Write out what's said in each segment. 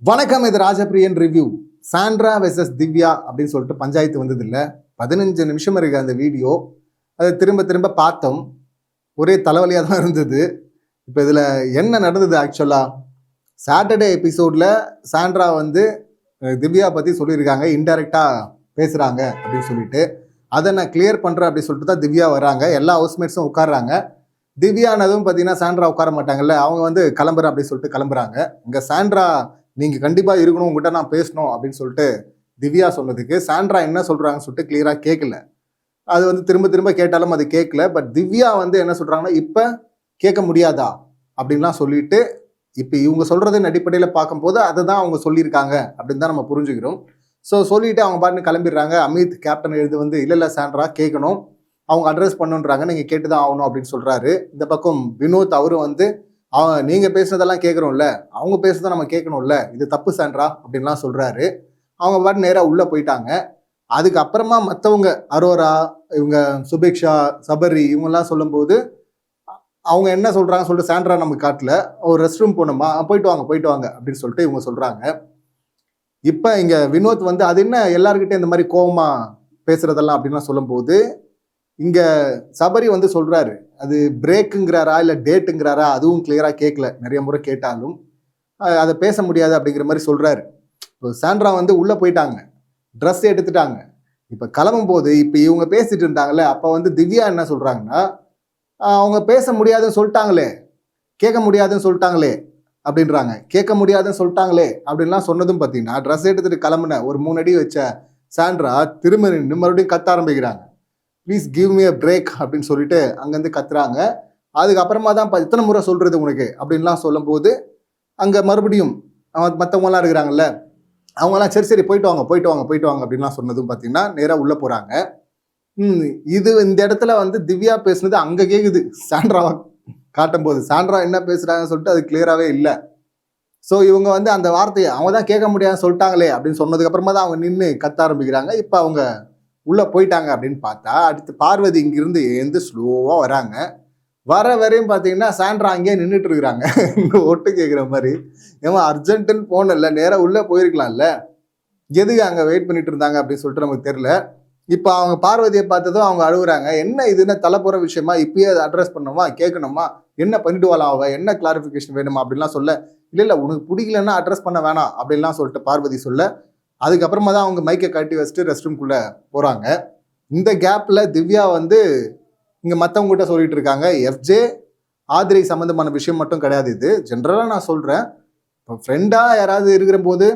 வணக்கம், இது Rajapriyan review. Sandra versus Divya அப்படின்னு சொல்லிட்டு பஞ்சாயத்து வந்தது இல்லை. 15 நிமிஷம் இருக்கு அந்த வீடியோ. அதை திரும்ப திரும்ப பார்த்தோம். ஒரே தலைவலியாக தான் இருந்தது. இப்போ இதில் என்ன நடந்தது ஆக்சுவலாக, சாட்டர்டே எபிசோடில் சாண்ட்ரா திவ்யா பற்றி சொல்லியிருக்காங்க, இன்டைரக்டாக பேசுகிறாங்க அப்படின்னு சொல்லிட்டு. அதை நான் கிளியர் பண்ணுறேன் அப்படின்னு சொல்லிட்டு தான் திவ்யா வராங்க. எல்லா ஹவுஸ்மேட்ஸும் உட்காடுறாங்க. திவ்யானதும் பார்த்தீங்கன்னா சாண்ட்ரா உட்கார மாட்டாங்கல்ல, அவங்க கிளம்புறேன் அப்படின்னு சொல்லிட்டு கிளம்புறாங்க. இங்கே சாண்ட்ரா நீங்கள் கண்டிப்பாக இருக்கணும், உங்கள்கிட்ட நான் பேசணும் அப்படின்னு சொல்லிட்டு திவ்யா சொன்னதுக்கு சாண்ட்ரா என்ன சொல்கிறாங்கன்னு சொல்லிட்டு கிளியராக கேட்கல. அது திரும்ப திரும்ப கேட்டாலும் அது கேட்கல. பட் திவ்யா என்ன சொல்கிறாங்கன்னா, இப்போ கேட்க முடியாதா அப்படின்லாம் சொல்லிட்டு, இப்போ இவங்க சொல்கிறதின் அடிப்படையில் பார்க்கும்போது அதை தான் அவங்க சொல்லியிருக்காங்க அப்படின்னு தான் நம்ம புரிஞ்சுக்கிறோம். ஸோ சொல்லிவிட்டு அவங்க பாட்டுன்னு கிளம்பிடுறாங்க. அமித் கேப்டன் எழுது இல்லை சாண்ட்ரா கேட்கணும், அவங்க அட்ரஸ் பண்ணுன்றாங்க, நீங்கள் கேட்டு தான் ஆகணும் அப்படின்னு சொல்கிறாரு. இந்த பக்கம் வினோத் அவரும் நீங்கள் பேசுனதெல்லாம் கேட்குறோம்ல, அவங்க பேசுறதை நம்ம கேட்கணும்ல, இது தப்பு சாண்ட்ரா அப்படின்லாம் சொல்கிறாரு. அவங்க பாட்டு நேராக உள்ளே போயிட்டாங்க. அதுக்கப்புறமா மற்றவங்க அரோரா, இவங்க சுபிக்ஷா, சபரி இவங்கெல்லாம் சொல்லும்போது அவங்க என்ன சொல்கிறாங்கன்னு சொல்லிட்டு சாண்ட்ரா நமக்கு காட்டல. ஒரு ரெஸ்ட் ரூம் போகணுமா, போயிட்டு வாங்க அப்படின்னு சொல்லிட்டு இவங்க சொல்கிறாங்க. இப்போ இங்கே வினோத் அது என்ன எல்லாருக்கிட்டே இந்த மாதிரி கோவமா பேசுறதெல்லாம் அப்படின்லாம் சொல்லும்போது, இங்கே சபரி சொல்கிறாரு, அது பிரேக்குங்கிறாரா இல்லை டேட்டுங்கிறாரா அதுவும் கிளியராக கேட்கல. நிறைய முறை கேட்டாலும் அதை பேச முடியாது அப்படிங்கிற மாதிரி சொல்கிறாரு. இப்போ சாண்ட்ரா உள்ளே போயிட்டாங்க, ட்ரெஸ் எடுத்துட்டாங்க. இப்போ கிளம்பும் போது இப்போ இவங்க பேசிட்டு இருந்தாங்களே, அப்போ திவ்யா என்ன சொல்கிறாங்கன்னா, அவங்க பேச முடியாதுன்னு சொல்லிட்டாங்களே, கேட்க முடியாதுன்னு சொல்லிட்டாங்களே அப்படின்றாங்க. கேட்க முடியாதுன்னு சொல்லிட்டாங்களே அப்படின்லாம் சொன்னதும் பார்த்தீங்கன்னா, ட்ரெஸ் எடுத்துகிட்டு கிளம்புன ஒரு 3 அடி வச்ச சாண்ட்ரா திரும்ப நின்று மறுபடியும் கத்த ஆரம்பிக்கிறாங்க. Please give me a break அப்படின்னு சொல்லிட்டு அங்கேருந்து கத்துறாங்க. அதுக்கப்புறமா தான் எத்தனை முறை சொல்கிறது உனக்கு அப்படின்லாம் சொல்லும்போது, அங்கே மறுபடியும் மற்றவங்களாம் இருக்கிறாங்கல்ல, அவங்களாம் சரி சரி போயிட்டு வாங்க அப்படின்லாம் சொன்னதும் பார்த்தீங்கன்னா நேராக உள்ளே போகிறாங்க. இது இந்த இடத்துல திவ்யா பேசுனது அங்கே கேட்குது, சாண்ட்ராவை காட்டும் போது சாண்ட்ரா என்ன பேசுகிறாங்கன்னு சொல்லிட்டு அது கிளியராகவே இல்லை. ஸோ இவங்க அந்த வார்த்தையை அவங்க தான் கேட்க முடியாதுன்னு சொல்லிட்டாங்களே அப்படின்னு சொன்னதுக்கப்புறமா தான் அவங்க நின்று கத்த ஆரம்பிக்கிறாங்க. இப்போ அவங்க உள்ளே போயிட்டாங்க அப்படின்னு பார்த்தா, அடுத்து பார்வதி இங்கிருந்து எழுந்து ஸ்லோவாக வராங்க. வர வரையும் பார்த்தீங்கன்னா சாண்ட்ரா அங்கேயே நின்றுட்டு இருக்கிறாங்க. இங்கே ஒட்டு கேட்குற மாதிரி. ஏமா அர்ஜென்ட்டுன்னு போனல, நேராக உள்ளே போயிருக்கலாம்ல, எதுக்கு அங்கே வெயிட் பண்ணிட்டு இருந்தாங்க அப்படின்னு சொல்லிட்டு நமக்கு தெரியல. இப்போ அவங்க பார்வதியை பார்த்ததும் அவங்க அழுகுறாங்க. என்ன இதுன்னு தலைப்புற விஷயமா, இப்பயே அதை அட்ரஸ் பண்ணணுமா, கேட்கணுமா, என்ன பண்ணிட்டு வரலாம், அவ என்ன கிளாரிஃபிகேஷன் வேணுமா அப்படின்லாம் சொல்ல, இல்லை உனக்கு பிடிக்கலன்னா அட்ரஸ் பண்ண வேணாம் அப்படின்லாம் சொல்லிட்டு பார்வதி சொல்ல, அதுக்கப்புறமா தான் அவங்க மைக்கை கட்டி வச்சுட்டு ரெஸ்ட் ரூம்குள்ளே போகிறாங்க. இந்த கேப்பில் திவ்யா இங்கே மற்றவங்ககிட்ட சொல்லிட்டு இருக்காங்க, எஃப்ஜே ஆதிரை சம்மந்தமான விஷயம் மட்டும் கிடையாது, இது ஜென்ரலாக நான் சொல்கிறேன். இப்போ ஃப்ரெண்டாக யாராவது இருக்கிற போது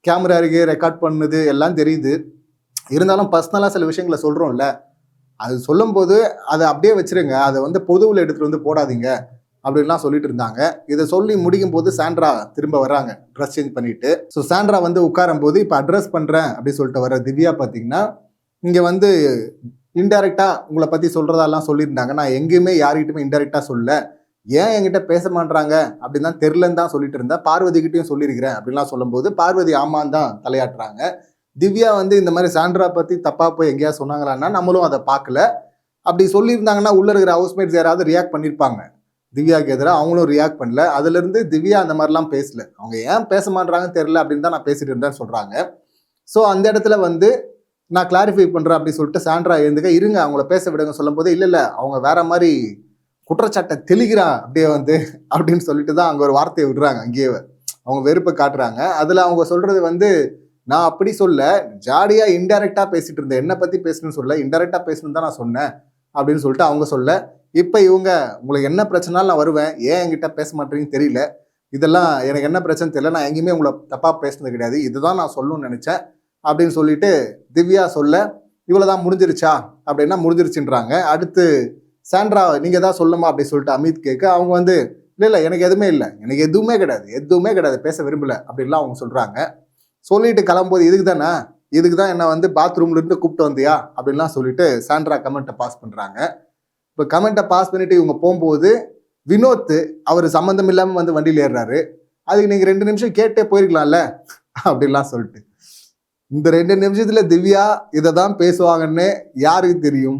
கேமரா இருக்கு, ரெக்கார்ட் பண்ணுது எல்லாம் தெரியுது. இருந்தாலும் பர்சனலாக சில விஷயங்களை சொல்கிறோம்ல, அது சொல்லும்போது அதை அப்படியே வச்சுருங்க, அதை பொதுவில் எடுத்துகிட்டு போடாதீங்க அப்படின்லாம் சொல்லிட்டு இருந்தாங்க. இதை சொல்லி முடிக்கும் போது சாண்ட்ரா திரும்ப வர்றாங்க ட்ரெஸ் சேஞ்ச் பண்ணிட்டு. ஸோ சாண்ட்ரா உட்காரும் போது இப்போ அட்ரஸ் பண்ணுறேன் அப்படின்னு சொல்லிட்டு வர திவ்யா பார்த்தீங்கன்னா, இங்கே இன்டெரக்டாக உங்களை பற்றி சொல்கிறதெல்லாம் சொல்லியிருந்தாங்க. நான் எங்கேயுமே யார்கிட்டையுமே இன்டெரக்டாக சொல்ல, ஏன் என்கிட்ட பேச மாட்டாங்க அப்படின்னு தான் தெரிலன்னு தான் சொல்லிட்டு இருந்தேன். பார்வதிக்கிட்டையும் சொல்லியிருக்கிறேன் அப்படின்லாம் சொல்லும்போது பார்வதி ஆமான்னு தான் தலையாட்டுறாங்க. திவ்யா இந்த மாதிரி சாண்ட்ரா பற்றி தப்பாக போய் எங்கேயா சொன்னாங்களான்னா நம்மளும் அதை பார்க்கல. அப்படி சொல்லியிருந்தாங்கன்னா உள்ளே இருக்கிற ஹவுஸ்மேட்ஸ் யாராவது ரியாக்ட் பண்ணியிருப்பாங்க. திவ்யாவுக்கு எதிராக அவங்களும் ரியாக்ட் பண்ணல. அதுலேருந்து திவ்யா அந்த மாதிரிலாம் பேசல. அவங்க ஏன் பேச மாட்டாங்கன்னு தெரியல அப்படின்னு தான் நான் பேசிட்டு இருந்தேன்னு சொல்கிறாங்க. ஸோ அந்த இடத்துல நான் கிளாரிஃபை பண்ணுறேன் அப்படின்னு சொல்லிட்டு சாண்ட்ரா எழுந்துக்க, இருங்க அவங்கள பேச விடுங்க சொல்லும்போது, இல்லை அவங்க வேற மாதிரி குற்றச்சாட்டை தெளிக்கிறான் அப்படியே அப்படின்னு சொல்லிட்டு தான் அங்கே ஒரு வார்த்தையை விடுறாங்க. அங்கேயே அவங்க வெறுப்பை காட்டுறாங்க. அதில் அவங்க சொல்கிறது நான் அப்படி சொல்ல, ஜாலியாக இன்டெரக்டாக பேசிட்டு இருந்தேன், என்னை பற்றி பேசணும்னு சொல்ல, இன்டெரக்டாக பேசணுன்னு தான் நான் சொன்னேன் அப்படின்னு சொல்லிட்டு அவங்க சொல்ல, இப்போ இவங்க உங்களுக்கு என்ன பிரச்சனாலும் நான் வருவேன், ஏன் என்கிட்ட பேச மாட்டேங்கன்னு தெரியல, இதெல்லாம் எனக்கு என்ன பிரச்சனை தெரியல, நான் எங்கேயுமே உங்களை தப்பாக பேசுனது கிடையாது, இதுதான் நான் சொல்லணும்னு நினச்சேன் அப்படின்னு சொல்லிட்டு திவ்யா சொல்ல, இவ்வளோ தான் முடிஞ்சிருச்சா அப்படின்னா முடிஞ்சிருச்சுன்றாங்க. அடுத்து சாண்ட்ரா நீங்கள் தான் சொல்லுமா அப்படின்னு சொல்லிட்டு அமித் கேட்க, அவங்க இல்லை எனக்கு எதுவுமே இல்லை, எனக்கு எதுவுமே கிடையாது, பேச விரும்பலை அப்படின்லாம் அவங்க சொல்கிறாங்க. சொல்லிட்டு கிளம்பும்போது, இதுக்கு தான் என்ன பாத்ரூம்லேருந்து கூப்பிட்டு வந்தியா அப்படின்லாம் சொல்லிட்டு சாண்ட்ரா கமெண்ட்டை பாஸ் பண்ணுறாங்க. இப்போ கமெண்ட்டை பாஸ் பண்ணிட்டு இவங்க போகும்போது வினோத் அவர் சம்மந்தம் இல்லாமல் வண்டியில் ஏறுறாரு. அதுக்கு நீங்கள் 2 நிமிஷம் கேட்டே போயிருக்கலாம்ல அப்படின்லாம் சொல்லிட்டு, இந்த 2 நிமிஷத்தில் திவ்யா இதை தான் பேசுவாங்கன்னு யாருக்கு தெரியும்?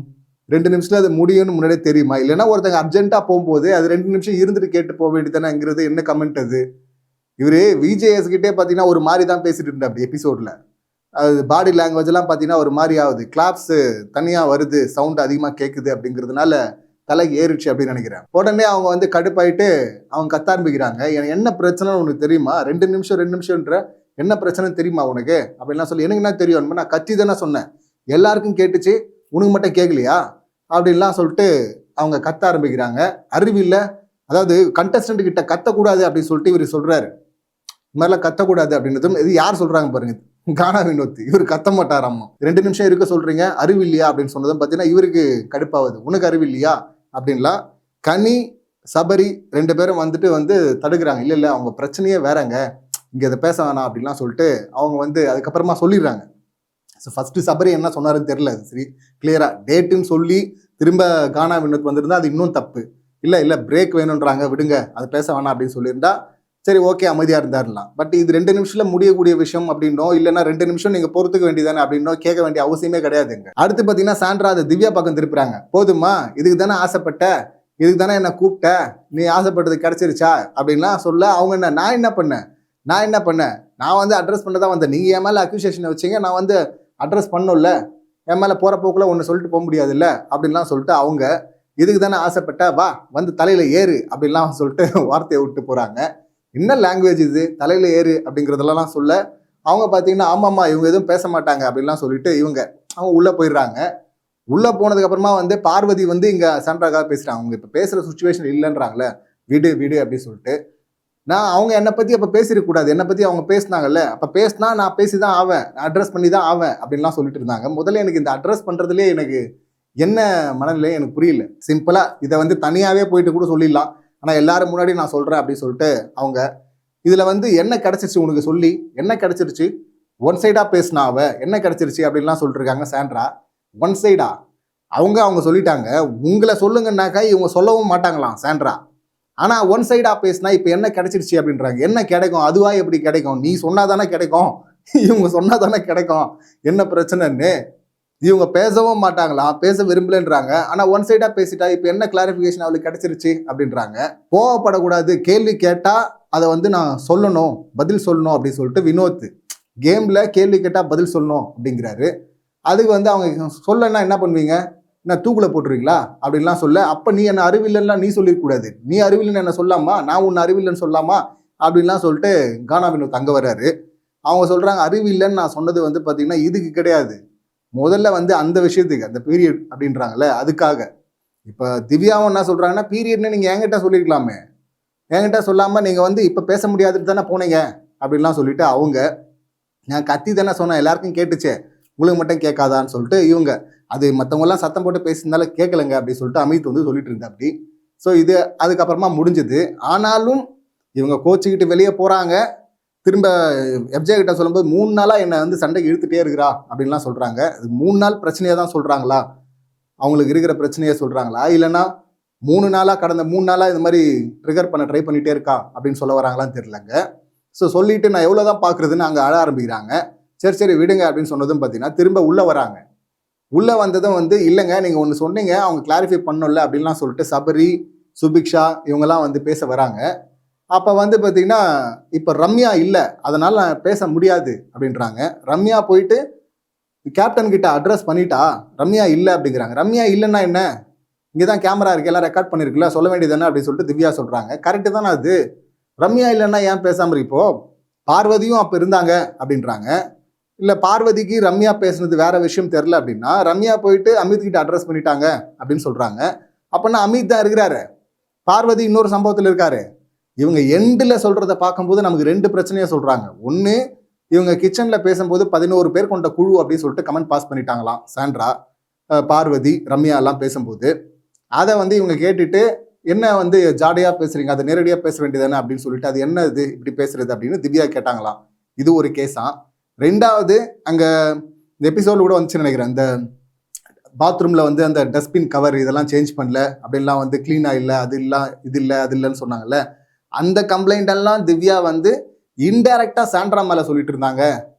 2 நிமிஷத்தில் அது முடியும்னு முன்னாடியே தெரியுமா? இல்லைன்னா ஒருத்தங்க அர்ஜென்ட்டாக போகும்போது அது 2 நிமிஷம் இருந்துட்டு கேட்டு போக வேண்டியதானேங்கிறது என்ன கமெண்ட் அது? இவரு விஜேஎஸ் கிட்டே பார்த்தீங்கன்னா ஒரு மாதிரி தான் பேசிட்டு இருந்தா அப்படி எபிசோட்ல. அது பாடி லாங்குவேஜ் எல்லாம் பார்த்தீங்கன்னா ஒரு மாதிரி ஆகுது. கிளாப்ஸ் தனியாக வருது, சவுண்ட் அதிகமாக கேட்குது அப்படிங்கிறதுனால தலைக்கு ஏறிடுச்சு அப்படின்னு நினைக்கிறேன். உடனே அவங்க வந்து கடுப்பாயிட்டு அவங்க கத்த ஆரம்பிக்கிறாங்க. என்ன பிரச்சனைன்னு உனக்கு தெரியுமா? 2 நிமிஷம்ன்ற என்ன பிரச்சனைன்னு தெரியுமா உனக்கு அப்படின்லாம் சொல்லி, எனக்கு என்ன தெரியும், நான் கத்தி தானே சொன்னேன், எல்லாருக்கும் கேட்டுச்சு, உனக்கு மட்டும் கேட்கலையா அப்படின்லாம் சொல்லிட்டு அவங்க கத்த ஆரம்பிக்கிறாங்க. அறிவில்ல, அதாவது கண்டஸ்டன்ட் கிட்ட கத்தக்கூடாது அப்படின்னு சொல்லிட்டு இவர் சொல்றாரு. இந்த மாதிரிலாம் கத்தக்கூடாது அப்படின்றதும் இது யார் சொல்றாங்க பாருங்க, கானா வினோத். இவர் கத்த மாட்டாராம்மா. 2 நிமிஷம் இருக்க சொல்றீங்க, அறிவில்லையா அப்படின்னு சொன்னதும் பார்த்தீங்கன்னா இவருக்கு கடுப்பாகுது. உனக்கு அறிவில்லையா அப்படின்லாம். கனி சபரி 2 பேரும் வந்து தடுக்கிறாங்க. இல்லை அவங்க பிரச்சனையே வேறங்க, இங்கே இதை பேச வேணாம் அப்படின்லாம் சொல்லிட்டு அவங்க அதுக்கப்புறமா சொல்லிடுறாங்க. ஸோ ஃபர்ஸ்ட் சபரி என்ன சொன்னாருன்னு தெரியல, அது சரி கிளியரா டேட்டுன்னு சொல்லி திரும்ப கானா வினோத் வந்திருந்தா அது இன்னும் தப்பு. இல்லை பிரேக் வேணுன்றாங்க, விடுங்க, அது பேச வேணாம் அப்படின்னு சொல்லியிருந்தா சரி ஓகே அமைதியாக இருந்தாருலாம். பட் இது 2 நிமிஷத்துல முடியக்கூடிய விஷயம் அப்படின்னோ, இல்லைன்னா 2 நிமிஷம் நீங்க பொறுத்துக்க வேண்டியதானே அப்படின்னோ கேட்க வேண்டிய அவசியமே கிடையாதுங்க. அடுத்து பார்த்தீங்கன்னா சாண்ட்ரா அதை திவ்யா பக்கம் திருப்புறாங்க. போதுமா, இதுக்கு தானே ஆசைப்பட்ட, இதுக்கு தானே என்ன கூப்பிட்ட, நீ ஆசைப்பட்டது கிடைச்சிருச்சா அப்படின்லாம் சொல்ல. அவங்க நான் என்ன பண்ணேன், நான் அட்ரஸ் பண்ண தான் வந்தேன், நீங்கள் என் மேலே அக்யூசேஷனை வச்சிங்க, நான் அட்ரஸ் பண்ணல, என் மேலே போகிற போக்கில் ஒன்று சொல்லிட்டு போக முடியாதுல்ல அப்படின்லாம் சொல்லிட்டு அவங்க இதுக்கு தானே ஆசைப்பட்ட, வா தலையில் ஏறு அப்படின்லாம் சொல்லிட்டு வார்த்தையை விட்டு போகிறாங்க. என்ன லாங்குவேஜ் இது, தலையில் ஏறு அப்படிங்கிறதெல்லாம் சொல்ல. அவங்க பார்த்தீங்கன்னா ஆமாம்மா இவங்க எதுவும் பேச மாட்டாங்க அப்படின்லாம் சொல்லிட்டு அவங்க உள்ளே போயிடுறாங்க. உள்ளே போனதுக்கப்புறமா பார்வதி இங்கே சாண்ட்ராக்காக பேசுகிறாங்க. அவங்க இப்போ பேசுகிற சுச்சுவேஷன் இல்லைன்றாங்களே, வீடு அப்படின்னு சொல்லிட்டு. அவங்க என்னை பற்றி அப்போ பேசிடக்கூடாது, என்னை பற்றி அவங்க பேசினாங்கல்ல, அப்போ பேசினா நான் பேசி தான் ஆவேன், நான் அட்ரஸ் பண்ணி தான் ஆவேன் அப்படின்லாம் சொல்லிட்டு இருந்தாங்க. முதல்ல எனக்கு இந்த அட்ரஸ் பண்ணுறதுலே எனக்கு என்ன மனநிலையே எனக்கு புரியல. சிம்பிளாக இதை தனியாகவே போயிட்டு கூட சொல்லிடலாம், ஆனால் எல்லாரும் முன்னாடி நான் சொல்கிறேன் அப்படின்னு சொல்லிட்டு அவங்க இதில் என்ன கிடச்சிருச்சு உனக்கு சொல்லி, என்ன கிடச்சிருச்சு, ஒன் சைடாக பேசினா என்ன கிடச்சிருச்சு அப்படின்லாம் சொல்லிட்டுருக்காங்க சாண்ட்ரா. ஒன் சைடா அவங்க சொல்லிட்டாங்க, உங்களை சொல்லுங்கன்னாக்கா இவங்க சொல்லவும் மாட்டாங்களாம் சாண்ட்ரா. ஆனால் ஒன் சைடாக பேசினா இப்போ என்ன கிடைச்சிருச்சு அப்படின்றாங்க. என்ன கிடைக்கும், அதுவா எப்படி கிடைக்கும், நீ சொன்னாதானே கிடைக்கும், இவங்க சொன்னாதானே கிடைக்கும், என்ன பிரச்சனைன்னு. இவங்க பேசவும் மாட்டாங்களாம், பேச விரும்பலன்றாங்க. ஆனால் ஒன் சைடாக பேசிட்டா இப்போ என்ன கிளாரிஃபிகேஷன் அவளுக்கு கிடைச்சிருச்சு அப்படின்றாங்க. கோவப்படக்கூடாது, கேள்வி கேட்டால் அதை நான் சொல்லணும், பதில் சொல்லணும் அப்படின்னு சொல்லிட்டு வினோத் கேமில் கேள்வி கேட்டால் பதில் சொல்லணும் அப்படிங்கிறாரு. அதுக்கு அவங்க சொல்லன்னா என்ன பண்ணுவீங்க, என்ன தூக்குல போட்டுருவீங்களா அப்படின்லாம் சொல்ல. அப்போ நீ என்ன அறிவில்லைன்னா நீ சொல்லிடக்கூடாது, நீ அறிவில்லைன்னு என்ன சொல்லாமா, நான் உன்னை அறிவில்லைன்னு சொல்லாமா அப்படின்லாம் சொல்லிட்டு கானா வினோத் அங்கே வர்றாரு. அவங்க சொல்கிறாங்க அறிவில்லைன்னு நான் சொன்னது பார்த்தீங்கன்னா இதுக்கு கிடையாது, முதல்ல அந்த விஷயத்துக்கு அந்த பீரியட் அப்படின்றாங்கல்ல அதுக்காக. இப்போ திவ்யாவும் என்ன சொல்கிறாங்கன்னா பீரியட்னு நீங்கள் என்கிட்ட சொல்லியிருக்கலாமே, என்கிட்ட சொல்லாமல் நீங்கள் இப்போ பேச முடியாதுன்னு தானே போனீங்க அப்படின்லாம் சொல்லிட்டு அவங்க நான் கத்தி தானே சொன்னேன், எல்லாருக்கும் கேட்டுச்சே, உங்களுக்கு மட்டும் கேட்காதான்னு சொல்லிட்டு இவங்க அது மற்றவங்கலாம் சத்தம் போட்டு பேசியிருந்தாலும் கேட்கலங்க அப்படின்னு சொல்லிட்டு அமித் சொல்லிட்டு இருந்தா அப்படி. ஸோ இது அதுக்கப்புறமா முடிஞ்சுது. ஆனாலும் இவங்க கோச்சிக்கிட்டு வெளியே போகிறாங்க. திரும்ப எஃப்ஜே கிட்ட சொல்லும்போது 3 நாளாக என்னை சண்டைக்கு இழுத்துட்டே இருக்கிறா அப்படின்லாம் சொல்கிறாங்க. அது 3 நாள் பிரச்சனையாக தான் சொல்கிறாங்களா, அவங்களுக்கு இருக்கிற பிரச்சனையை சொல்கிறாங்களா, இல்லைன்னா 3 நாளாக கடந்த 3 நாளாக இது மாதிரி ட்ரிகர் பண்ண ட்ரை பண்ணிகிட்டே இருக்கா அப்படின்னு சொல்ல வராங்களான்னு தெரியலங்க. ஸோ சொல்லிட்டு நான் எவ்வளோ தான் பார்க்குறதுன்னு அங்கே அழ ஆரம்பிக்கிறாங்க. சரி விடுங்க அப்படின்னு சொன்னதும் பார்த்தீங்கன்னா திரும்ப உள்ளே வராங்க. உள்ளே வந்ததும் இல்லைங்க நீங்கள் ஒன்று சொன்னீங்க, அவங்க கிளாரிஃபை பண்ணல அப்படின்லாம் சொல்லிட்டு சபரி சுபிக்ஷா இவங்கெல்லாம் பேச வராங்க. அப்போ பார்த்தீங்கன்னா இப்போ ரம்யா இல்லை, அதனால் நான் பேச முடியாது அப்படின்றாங்க. ரம்யா போயிட்டு கேப்டன் கிட்ட அட்ரஸ் பண்ணிட்டா, ரம்யா இல்லை அப்படிங்கிறாங்க. ரம்யா இல்லைன்னா என்ன, இங்கே தான் கேமரா இருக்கு, எல்லாம் ரெக்கார்ட் பண்ணியிருக்குல்ல, சொல்ல வேண்டியதானே அப்படின்னு சொல்லிட்டு திவ்யா சொல்கிறாங்க. கரெக்டு தானே அது, ரம்யா இல்லைன்னா ஏன் பேசாமல் இப்போ பார்வதியும் அப்போ இருந்தாங்க அப்படின்றாங்க. இல்லை பார்வதிக்கு ரம்யா பேசுனது வேற விஷயம் தெரில அப்படின்னா ரம்யா போயிட்டு அமித் கிட்ட அட்ரஸ் பண்ணிட்டாங்க அப்படின்னு சொல்கிறாங்க. அப்படின்னா அமித் தான் இருக்கிறாரு, பார்வதி இன்னொரு சம்பவத்தில் இருக்காரு. இவங்க எண்டில் சொல்கிறத பார்க்கும்போது நமக்கு 2 பிரச்சனையை சொல்கிறாங்க. ஒன்று, இவங்க கிச்சனில் பேசும்போது 11 பேர் கொண்ட குழு அப்படின்னு சொல்லிட்டு கமெண்ட் பாஸ் பண்ணிட்டாங்களாம் சாண்ட்ரா, பார்வதி, ரம்யா எல்லாம் பேசும்போது. அதை இவங்க கேட்டுட்டு என்ன ஜாடையாக பேசுகிறீங்க, அதை நேரடியாக பேச வேண்டியதானே அப்படின்னு சொல்லிட்டு அது என்ன இது இப்படி பேசுறது அப்படின்னு திவ்யா கேட்டாங்களாம். இது ஒரு கேஸா. 2வது அங்கே இந்த எபிசோடு கூட வந்துச்சுன்னு நினைக்கிறேன், இந்த பாத்ரூமில் அந்த டஸ்ட்பின் கவர் இதெல்லாம் சேஞ்ச் பண்ணல அப்படின்லாம் க்ளீனாக இல்லை, அது இல்லை இது இல்லை அது இல்லைன்னு சொன்னாங்கல்ல, அந்த கம்ப்ளைண்ட் எல்லாம் திவ்யா இன்டைரக்டாக சாண்ட்ரா மேலே சொல்லிட்டு இருந்தாங்க.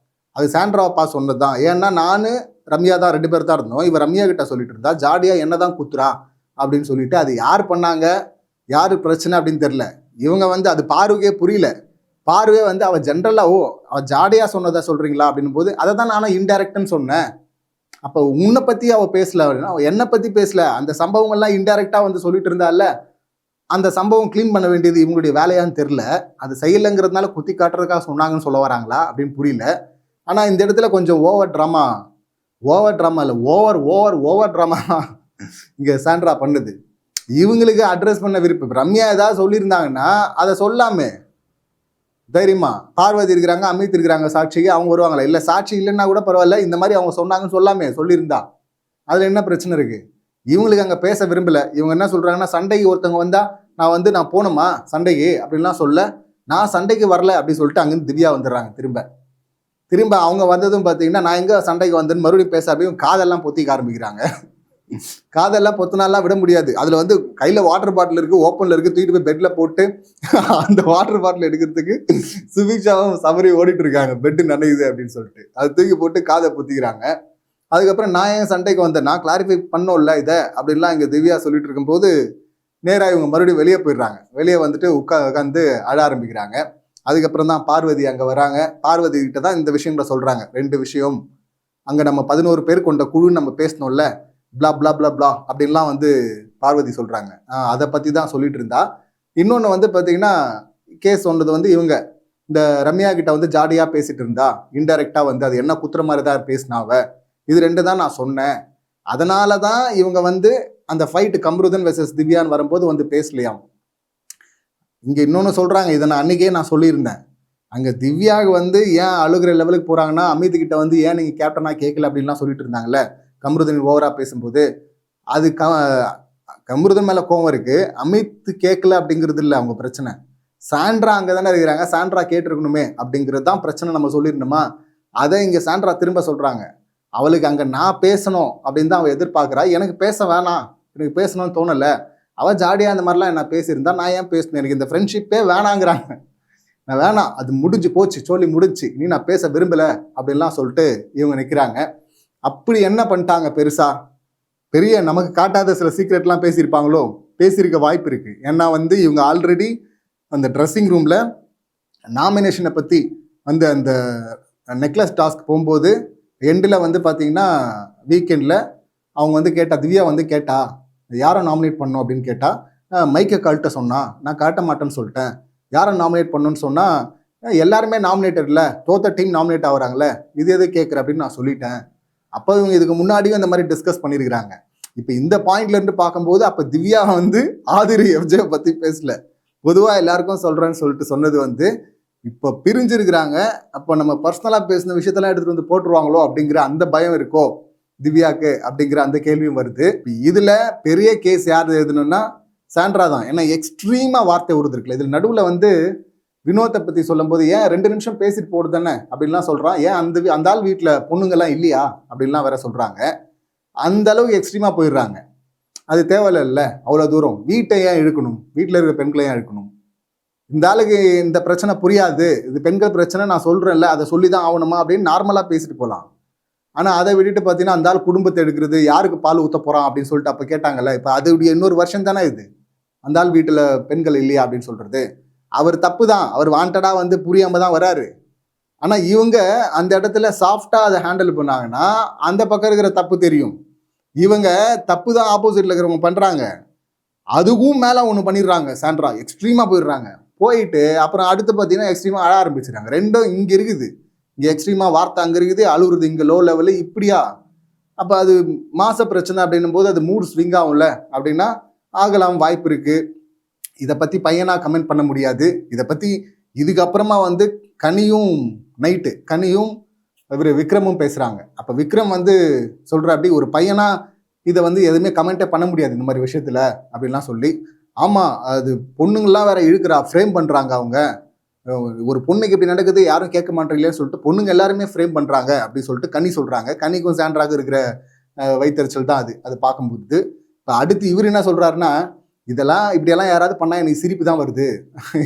அது சாண்ட்ரா அப்பா சொன்னது தான். ஏன்னா நான் ரம்யா தான் 2 பேர் தான் இருந்தோம், இவர் ரம்யா கிட்ட சொல்லிட்டு இருந்தா, ஜாடியா என்ன தான் குத்துறா அப்படின்னு சொல்லிட்டு அது யார் பண்ணாங்க, யார் பிரச்சனை அப்படின்னு தெரில. இவங்க அது பார்வைக்கே புரியல, பார்வையே வந்து அவ ஜென்ரலா அவ ஜாடையா சொன்னதா சொல்றீங்களா அப்படின்னும் போது அதை தான் நானும் இன்டைரக்ட்னு சொன்னேன். அப்போ உன்னை பத்தி அவ பேசல, அவ என்னை பத்தி பேசல, அந்த சம்பவங்கள்லாம் இன்டைரக்டா வந்து சொல்லிட்டு இருந்தால அந்த சம்பவம் கிளீன் பண்ண வேண்டியது இவங்களுடைய வேலையான்னு தெரியல. அது செய்யலைங்கிறதுனால குத்தி காட்டுறதுக்காக சொன்னாங்கன்னு சொல்ல வராங்களா அப்படின்னு புரியல. ஆனா இந்த இடத்துல கொஞ்சம் ஓவர் ட்ராமா இல்லை, ஓவர் ட்ராமா இங்க சாண்ட்ரா பண்ணுது. இவங்களுக்கு அட்ரஸ் பண்ண விருப்பம். ரம்யா ஏதாவது சொல்லியிருந்தாங்கன்னா அதை சொல்லாமே தைரியமா பார்வதி இருக்கிறாங்க, அமித் இருக்கிறாங்க சாட்சிக்கு, அவங்க வருவாங்களா? இல்லை சாட்சி இல்லைன்னா கூட பரவாயில்ல, இந்த மாதிரி அவங்க சொன்னாங்கன்னு சொல்லாமே சொல்லியிருந்தா அதுல என்ன பிரச்சனை இருக்கு? இவங்களுக்கு அங்க பேச விரும்பல. இவங்க என்ன சொல்றாங்கன்னா, சண்டைக்கு ஒருத்தவங்க வந்தா நான் போகணுமா சண்டைக்கு அப்படின்லாம் சொல்ல, நான் சண்டைக்கு வரல அப்படின்னு சொல்லிட்டு அங்கிருந்து திவ்யா வந்துடுறாங்க. திரும்ப அவங்க வந்ததும் பார்த்தீங்கன்னா, நான் எங்க சண்டைக்கு வந்தேன்னு மறுபடியும் பேச அப்படியும் காதெல்லாம் பொத்திக்க ஆரம்பிக்கிறாங்க. காதெல்லாம் பொத்தினாலாம் விட முடியாது. அதுல வந்து கையில வாட்டர் பாட்டில் இருக்கு, ஓப்பன்ல இருக்கு, தூக்கிட்டு போய் பெட்ல போட்டு அந்த வாட்டர் பாட்டில் எடுக்கிறதுக்கு சுபிக்ஷாவும் சபரி ஓடிட்டு இருக்காங்க, பெட்டு நனையுது அப்படின்னு சொல்லிட்டு அதை தூக்கி போட்டு காதை பொத்திக்கிறாங்க. அதுக்கப்புறம் நான் ஏன் சண்டைக்கு வந்தேன், நான் கிளாரிஃபை பண்ணோம்ல இதை அப்படின்லாம் இங்க திவ்யா சொல்லிட்டு இருக்கும்போது நேராக இவங்க மறுபடியும் வெளியே போயிடுறாங்க. வெளியே வந்துட்டு உட்காந்து அழ ஆரம்பிக்கிறாங்க. அதுக்கப்புறம் தான் பார்வதி அங்கே வராங்க. பார்வதி கிட்ட தான் இந்த விஷயங்களை சொல்றாங்க. 2 விஷயம், அங்கே நம்ம 11 பேர் கொண்ட குழுன்னு நம்ம பேசணும்ல, பிளா பிளா பிளா பிளா அப்படின்லாம் வந்து பார்வதி சொல்றாங்க. அதை பத்தி தான் சொல்லிட்டு இருந்தா. இன்னொன்று வந்து பார்த்தீங்கன்னா, கேஸ் சொன்னது வந்து இவங்க இந்த ரம்யா கிட்ட வந்து ஜாலியா பேசிட்டு இருந்தா, இன்டைரக்டா வந்து அது என்ன குத்துற மாதிரி தான் பேசினாவ. இது 2 தான் நான் சொன்னேன். அதனால தான் இவங்க வந்து அந்த ஃபைட் கம்ருதன் வெர்சஸ் திவ்யான்னு வரும்போது வந்து பேசலையாம். இங்க இன்னொன்னு சொல்றாங்க, இதை நான் அன்னைக்கே நான் சொல்லியிருந்தேன். அங்க திவ்யாவுக்கு வந்து ஏன் அழுகிற லெவலுக்கு போறாங்கன்னா, அமித் கிட்ட வந்து ஏன் நீங்க கேப்டனா கேட்கல அப்படின்லாம் சொல்லிட்டு இருந்தாங்கல்ல கம்ருதன் ஓவரா பேசும்போது. அது கம்ருதன் மேல கோவம் இருக்கு, அமித் கேட்கல அப்படிங்கிறது இல்லை அவங்க பிரச்சனை. சாண்ட்ரா அங்கே தானே இருக்கிறாங்க, சாண்ட்ரா கேட்டிருக்கணுமே அப்படிங்கிறது தான் பிரச்சனை. நம்ம சொல்லிடணுமா? அதை இங்க சாண்ட்ரா திரும்ப சொல்றாங்க. அவளுக்கு அங்க நான் பேசணும் அப்படின்னு தான் அவள் எதிர்பார்க்குறா. எனக்கு பேச வேணாம், எனக்கு பேசணும்னு தோணலை. அவள் ஜாடியாக இந்த மாதிரிலாம் என்ன பேசியிருந்தா நான் ஏன் பேசணும், எனக்கு இந்த ஃப்ரெண்ட்ஷிப்பே வேணாங்கிறாங்க. நான் வேணாம், அது முடிஞ்சு போச்சு, சொல்லி முடிச்சு, நீ நான் பேச விரும்பலை அப்படின்லாம் சொல்லிட்டு இவங்க நிற்கிறாங்க. அப்படி என்ன பண்ணிட்டாங்க பெருசா? பெரிய நமக்கு காட்டாத சில சீக்ரெட்லாம் பேசியிருப்பாங்களோ? பேசியிருக்க வாய்ப்பு இருக்கு. ஏன்னா வந்து இவங்க ஆல்ரெடி அந்த ட்ரெஸ்ஸிங் ரூம்ல நாமினேஷனை பற்றி வந்து அந்த நெக்லஸ் டாஸ்க் போகும்போது எண்டில் வந்து பார்த்தீங்கன்னா வீக்கெண்டில் அவங்க வந்து கேட்டா, திவ்யா வந்து கேட்டா யாரை நாமினேட் பண்ணணும் அப்படின்னு கேட்டா, மைக்கை கழட்ட சொன்னா, நான் காட்ட மாட்டேன்னு சொல்லிட்டேன். யாரை நாமினேட் பண்ணணும்னு சொன்னா, எல்லாருமே நாமினேட்டட் இல்லை, தோத்த டீம் நாமினேட் ஆகுறாங்களே, இது எது கேட்குற அப்படின்னு நான் சொல்லிட்டேன். அப்போ இவங்க இதுக்கு முன்னாடியும் இந்த மாதிரி டிஸ்கஸ் பண்ணியிருக்கிறாங்க. இப்போ இந்த பாயிண்ட்ல இருந்து பார்க்கும்போது அப்போ திவ்யா வந்து ஆதிரி எஃப்ஜே பற்றி பேசல, பொதுவாக எல்லாருக்கும் சொல்கிறேன்னு சொல்லிட்டு சொன்னது வந்து இப்போ பிரிஞ்சிருக்கிறாங்க. அப்போ நம்ம பர்சனலாக பேசின விஷயத்தெல்லாம் எடுத்துகிட்டு வந்து போட்டுருவாங்களோ அப்படிங்கிற அந்த பயம் இருக்கோ திவ்யாவுக்கு அப்படிங்கிற அந்த கேள்வியும் வருது. இதில் பெரிய கேஸ் யார் எழுதணும்னா சாண்ட்ரா தான். ஏன்னா எக்ஸ்ட்ரீமாக வார்த்தை உருதுருக்குல்ல. இதில் நடுவில் வந்து வினோத்தை பற்றி சொல்லும்போது ஏன் 2 நிமிஷம் பேசிட்டு போடுது தானே அப்படின்லாம் சொல்கிறான். ஏன் அந்த ஆள் வீட்டில் பொண்ணுங்கெல்லாம் இல்லையா அப்படின்லாம் வேற சொல்கிறாங்க. அந்த அளவுக்கு எக்ஸ்ட்ரீமாக போயிடுறாங்க. அது தேவையில்லை, அவ்வளோ தூரம் வீட்டை ஏன் இழுக்கணும், வீட்டில் இருக்கிற பெண்களை ஏன் இழுக்கணும்? இந்த ஆளுக்கு இந்த பிரச்சனை புரியாது, இது பெண்கள் பிரச்சனை, நான் சொல்கிறேன்ல அதை சொல்லி தான் ஆகணுமா அப்படின்னு நார்மலாக பேசிட்டு போகலாம். ஆனால் அதை விட்டுட்டு பார்த்தீங்கன்னா அந்த ஆள் குடும்பத்தை எடுக்கிறது, யாருக்கு பால் ஊற்ற போகிறான் அப்படின்னு சொல்லிட்டு அப்போ கேட்டாங்கல்ல. இப்போ அதுடைய இன்னொரு வருஷம் தானே இது, அந்த ஆள் வீட்டில் பெண்கள் இல்லையா அப்படின்னு சொல்கிறது. அவர் தப்பு தான், அவர் வாண்டடாக வந்து புரியாமல் தான் வராரு. ஆனால் இவங்க அந்த இடத்துல சாஃப்டாக அதை ஹேண்டில் பண்ணாங்கன்னா அந்த பக்கம் இருக்கிற தப்பு தெரியும். இவங்க தப்பு தான் ஆப்போசிட்டில் இருக்கிறவங்க பண்ணுறாங்க, அதுவும் மேலே ஒன்று பண்ணிடுறாங்க. சாண்ட்ரா எக்ஸ்ட்ரீமாக போயிடுறாங்க. போயிட்டு அப்புறம் அடுத்து பார்த்தீங்கன்னா எக்ஸ்ட்ரீமாக அழ ஆரம்பிச்சிடுறாங்க. ரெண்டும் இங்கே இருக்குது, இங்கே எக்ஸ்ட்ரீமாக வார்த்தை அங்கே இருக்குது, அழுகுறது இங்கே லோ லெவலு, இப்படியா? அப்போ அது மாச பிரச்சனை அப்படின்னும் போது அது மூடு ஸ்விங் ஆகும்ல, அப்படின்னா ஆகலாம், வாய்ப்பு இருக்குது. இதை பற்றி பையனாக கமெண்ட் பண்ண முடியாது. இதை பற்றி இதுக்கப்புறமா வந்து கனியும் இவர் விக்ரமும் பேசுகிறாங்க. அப்போ விக்ரம் வந்து சொல்கிற அப்படி ஒரு பையனா இதை வந்து எதுவுமே கமெண்ட்டே பண்ண முடியாது இந்த மாதிரி விஷயத்தில் அப்படின்லாம் சொல்லி, ஆமாம் அது பொண்ணுங்கள்லாம் வேற இழுக்கிறா, ஃப்ரேம் பண்ணுறாங்க. அவங்க ஒரு பொண்ணுக்கு இப்படி நடக்குது யாரும் கேட்க மாட்டீங்களேன்னு சொல்லிட்டு பொண்ணுங்க எல்லாருமே ஃப்ரேம் பண்ணுறாங்க அப்படின்னு சொல்லிட்டு கனி சொல்கிறாங்க. கனிக்கும் சாண்ட்ராக இருக்கிற வைத்தறிச்சல் தான் அது பார்க்கும்போது. இப்போ அடுத்து இவர் என்ன சொல்கிறாருன்னா, இதெல்லாம் இப்படியெல்லாம் யாராவது பண்ணால் எனக்கு சிரிப்பு தான் வருது,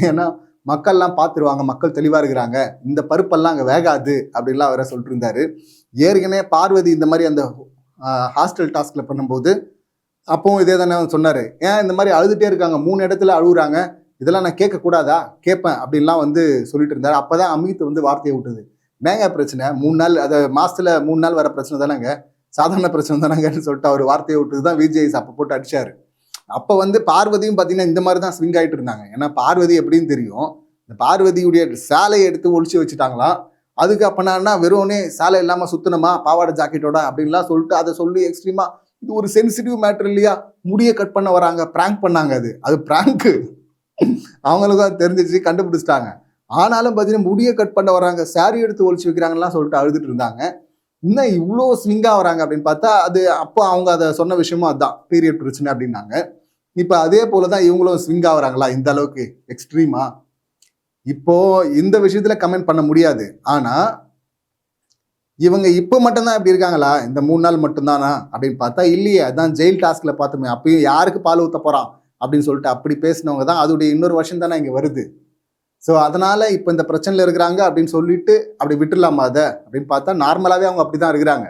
ஏன்னா மக்கள்லாம் பார்த்துருவாங்க, மக்கள் தெளிவாக இருக்கிறாங்க, இந்த பருப்பெல்லாம் அங்கே வேகாது அப்படின்லாம் வேற சொல்லிட்டு இருந்தாரு. ஏற்கனவே பார்வதி இந்த மாதிரி அந்த ஹாஸ்டல் டாஸ்கில் பண்ணும்போது அப்பவும் இதே தானே சொன்னார். ஏன் இந்த மாதிரி அழுதுகிட்டே இருக்காங்க, 3 இடத்துல அழுகுறாங்க, இதெல்லாம் நான் கேட்கக்கூடாதா, கேட்பேன் அப்படின்லாம் வந்து சொல்லிட்டு இருந்தார். அப்பதான் அமித் வந்து வார்த்தையை விட்டது, என்னங்க பிரச்சனை 3 நாள், அதை மாசத்துல 3 நாள் வர பிரச்சனை தானேங்க, சாதாரண பிரச்சனை தானேங்கன்னு சொல்லிட்டு அவர் வார்த்தையை விட்டது தான் விஜய் அப்ப போட்டு அடிச்சாரு. அப்ப வந்து பார்வதியும் பாத்தீங்கன்னா இந்த மாதிரி தான் ஸ்விங் ஆயிட்டு இருந்தாங்க. ஏன்னா பார்வதி எப்படின்னு தெரியும், இந்த பார்வதியுடைய சேலையை எடுத்து ஒழிச்சு வச்சுட்டாங்களாம். அதுக்கு அப்பனா வெறும்னே சேலை இல்லாம சுத்தணுமா பாவாடை ஜாக்கெட்டோட அப்படின்லாம் சொல்லிட்டு அதை சொல்லி எக்ஸ்ட்ரீமா, இது ஒரு சென்சிட்டிவ் மேட்டர் இல்லையா, முடிய கட் பண்ண வராங்க, பிராங்க் பண்ணாங்க, அது பிராங்க் அவங்களுக்கும் அது தெரிஞ்சிச்சு, கண்டுபிடிச்சிட்டாங்க. ஆனாலும் பார்த்தீங்கன்னா முடிய கட் பண்ண வராங்க, சாரி எடுத்து ஒழிச்சு வைக்கிறாங்கலாம் சொல்லிட்டு அழுதுட்டு இருந்தாங்க. இன்னும் இவ்வளோ ஸ்விங்காக வராங்க அப்படின்னு பார்த்தா அது அப்போ அவங்க அதை சொன்ன விஷயமும் அதுதான், பீரியட் பிரச்சனை அப்படின்னாங்க. இப்போ அதே போல தான் இவங்களும் ஸ்விங் ஆகுறாங்களா இந்த அளவுக்கு எக்ஸ்ட்ரீமா? இப்போ இந்த விஷயத்துல கமெண்ட் பண்ண முடியாது. ஆனா இவங்க இப்போ மட்டும்தான் இப்படி இருக்காங்களா, இந்த 3 நாள் மட்டும்தானா அப்படின்னு பார்த்தா இல்லையே. அதான் ஜெயில் டாஸ்க்ல பார்த்தோமே, அப்பயும் யாருக்கு பால் ஊத்த போறான் அப்படின்னு சொல்லிட்டு அப்படி பேசினவங்க தான் அதோடைய இன்னொரு வருஷம் தானே இங்க வருது. ஸோ அதனால இப்போ இந்த பிரச்சனையில் இருக்கிறாங்க அப்படின்னு சொல்லிட்டு அப்படி விட்டுலாமா அதை அப்படின்னு பார்த்தா நார்மலாகவே அவங்க அப்படி தான் இருக்கிறாங்க.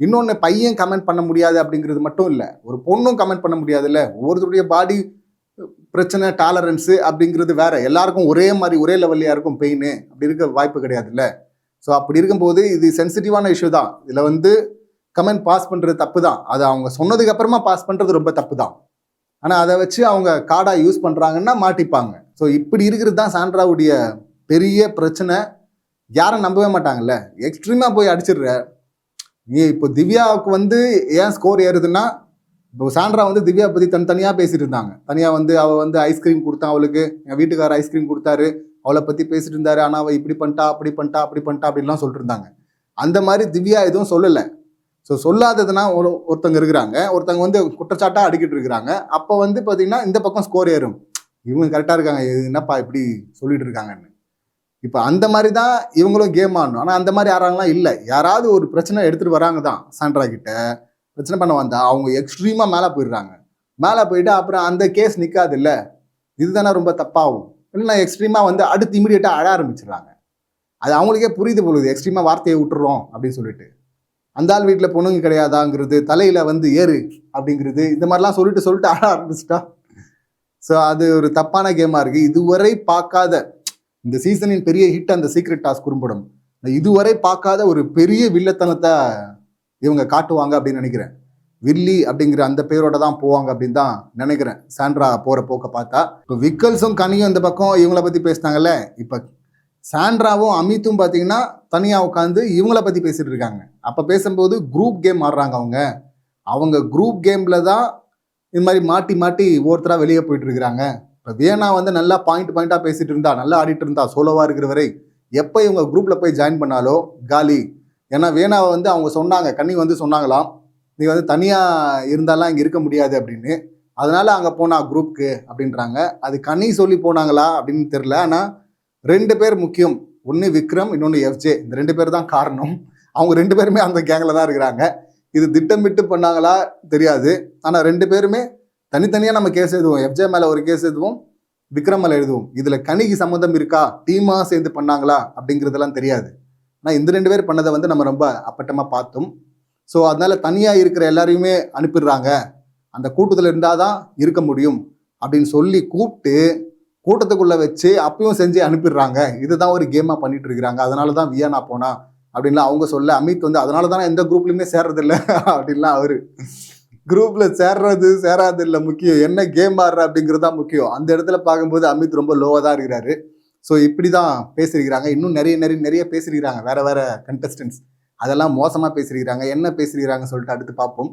இன்னொன்று, பையன் கமெண்ட் பண்ண முடியாது அப்படிங்கிறது மட்டும் இல்லை, ஒரு பொண்ணும் கமெண்ட் பண்ண முடியாதுல்ல. ஒவ்வொருத்தருடைய பாடி பிரச்சனை டாலரன்ஸு அப்படிங்கிறது வேற, எல்லாருக்கும் ஒரே மாதிரி ஒரே லெவல்லையா இருக்கும் பெயின், அப்படி இருக்க வாய்ப்பு கிடையாதுல்ல. ஸோ அப்படி இருக்கும்போது இது சென்சிட்டிவான இஷ்யூ தான். இதில் வந்து கமெண்ட் பாஸ் பண்ணுறது தப்பு தான், அது அவங்க சொன்னதுக்கு அப்புறமா பாஸ் பண்ணுறது ரொம்ப தப்பு தான். ஆனால் அதை வச்சு அவங்க கார்டாக யூஸ் பண்ணுறாங்கன்னா மாட்டிப்பாங்க. ஸோ இப்படி இருக்கிறது தான் சாண்ட்ராவுடைய பெரிய பிரச்சனை. யாரும் நம்பவே மாட்டாங்கல்ல, எக்ஸ்ட்ரீமாக போய் அடிச்சிடுற நீ. இப்போ திவ்யாவுக்கு வந்து ஏன் ஸ்கோர் ஏறுதுன்னா, இப்போ சாண்ட்ரா வந்து திவ்யா பற்றி தனியாக பேசிட்டு இருந்தாங்க. தனியாக வந்து அவள் வந்து ஐஸ்கிரீம் கொடுத்தா, அவளுக்கு என் வீட்டுக்காரர் ஐஸ்கிரீம் கொடுத்தாரு, அவளை பற்றி பேசிட்டு இருந்தாரு, ஆனால் அவள் இப்படி பண்ணிட்டா அப்படி பண்ணிட்டா அப்படி பண்ணிட்டா அப்படின்லாம் சொல்லிட்டு இருந்தாங்க. அந்த மாதிரி திவ்யா எதுவும் சொல்லலை. ஸோ சொல்லாததுன்னா ஒருத்தங்க இருக்கிறாங்க, ஒருத்தங்க வந்து குற்றச்சாட்டாக அடிக்கிட்டு இருக்கிறாங்க. அப்போ வந்து பார்த்தீங்கன்னா இந்த பக்கம் ஸ்கோர் ஏறும், இவங்க கரெக்டாக இருக்காங்க, என்னப்பா இப்படி சொல்லிட்டு இருக்காங்கன்னு. இப்போ அந்த மாதிரி தான் இவங்களும் கேம் ஆடணும். ஆனால் அந்த மாதிரி யாராங்கலாம் இல்லை. யாராவது ஒரு பிரச்சனை எடுத்துகிட்டு வராங்க தான் சாண்ட்ரா கிட்ட, பிரச்சனை பண்ண வந்தா அவங்க எக்ஸ்ட்ரீமாக மேலே போயிடுறாங்க. மேலே போயிட்டு அப்புறம் அந்த கேஸ் நிற்காது இல்லை, இதுதானே ரொம்ப தப்பாகும். இல்லைன்னா எக்ஸ்ட்ரீமாக வந்து அடுத்து இமீடியட்டாக அழ ஆரம்பிச்சிடுறாங்க. அது அவங்களுக்கே புரியுது பொழுது, எக்ஸ்ட்ரீமாக வார்த்தையை விட்டுறோம் அப்படின்னு சொல்லிட்டு. அந்த ஆள் வீட்டில் பொண்ணுங்க கிடையாதாங்கிறது, தலையில் வந்து ஏறு அப்படிங்கிறது, இந்த மாதிரிலாம் சொல்லிட்டு அழ ஆரம்பிச்சிட்டா. ஸோ அது ஒரு தப்பான கேமாக இருக்குது. இதுவரை பார்க்காத, இந்த சீசனின் பெரிய ஹிட் அந்த சீக்ரெட் டாஸ்க் குறும்படம், இதுவரை பார்க்காத ஒரு பெரிய வில்லத்தனத்தை இவங்க காட்டுவாங்க அப்படின்னு நினைக்கிறேன். வில்லி அப்படிங்கிற அந்த பேரோட தான் போவாங்க அப்படின்னு தான் நினைக்கிறேன், சாண்ட்ரா போகிற போக்க பார்த்தா. இப்போ விக்கல்ஸும் கனியும் இந்த பக்கம் இவங்கள பற்றி பேசினாங்கல்ல, இப்போ சாண்ட்ராவும் அமித்தும் பார்த்தீங்கன்னா தனியாக உட்காந்து இவங்கள பற்றி பேசிட்டு இருக்காங்க. அப்போ பேசும்போது குரூப் கேம் ஆடுறாங்க அவங்க குரூப் கேமில் தான் இது மாதிரி மாட்டி மாட்டி ஒவ்வொருத்தராக வெளியே போயிட்டு இருக்கிறாங்க. இப்போ வேணா வந்து நல்லா பாயிண்டாக பேசிட்டு இருந்தா, நல்லா ஆடிட்டு இருந்தா சோலோவாக இருக்கிற வரை, எப்போ இவங்க குரூப்பில் போய் ஜாயின் பண்ணாலோ காலி. ஏன்னா வேணாவை வந்து அவங்க சொன்னாங்க, கன்னி வந்து சொன்னாங்களாம், நீ வந்து தனியாக இருந்தாலாம் இங்கே இருக்க முடியாது அப்படின்னு, அதனால அங்கே போனா குரூப்புக்கு அப்படின்றாங்க. அது கன்னி சொல்லி போனாங்களா அப்படின்னு தெரில. ஆனால் 2 பேர் முக்கியம், ஒன்று விக்ரம், இன்னொன்று எஃப்ஜே. இந்த 2 பேர் தான் காரணம். அவங்க 2 பேருமே அந்த கேங்கில் தான் இருக்கிறாங்க. இது திட்டமிட்டு பண்ணாங்களா தெரியாது. ஆனால் 2 பேருமே தனித்தனியாக நம்ம கேஸ் எழுதுவோம். எஃப்ஜே மேலே ஒரு கேஸ் எழுதுவோம், விக்ரம் மேலே எழுதுவோம். இதில் கனிக்கு சம்மந்தம் இருக்கா, டீமாக சேர்ந்து பண்ணாங்களா அப்படிங்கிறதெல்லாம் தெரியாது. ஆனால் இந்த 2 பேர் பண்ணதை வந்து நம்ம ரொம்ப அப்பட்டமாக பார்த்தோம். ஸோ அதனால தனியாக இருக்கிற எல்லாரையுமே அனுப்பிடுறாங்க, அந்த கூட்டத்தில் இருந்தால் தான் இருக்க முடியும் அப்படின்னு சொல்லி கூப்பிட்டு கூட்டத்துக்குள்ளே வச்சு அப்பயும் செஞ்சு அனுப்பிடுறாங்க. இதுதான் ஒரு கேமாக பண்ணிட்டு இருக்கிறாங்க. அதனால தான் வியானா போனா அப்படின்லாம் அவங்க சொல்ல. அமித் வந்து அதனால தானே எந்த குரூப்லையுமே சேர்றதில்லை அப்படின்லாம் அவரு. குரூப்பில் சேராது இல்லை முக்கியம், என்ன கேம் ஆடுற அப்படிங்கிறது தான் முக்கியம். அந்த இடத்துல பார்க்கும்போது அமித் ரொம்ப லோவாக தான் இருக்கிறாரு. ஸோ இப்படி தான் பேசியிருக்கிறாங்க. இன்னும் நிறைய பேசியிருக்கிறாங்க வேற கண்டஸ்டன்ஸ். அதெல்லாம் மோசமாக பேசியிருக்கிறாங்க. என்ன பேசியிருக்கிறாங்கன்னு சொல்லிட்டு அடுத்து பார்ப்போம்.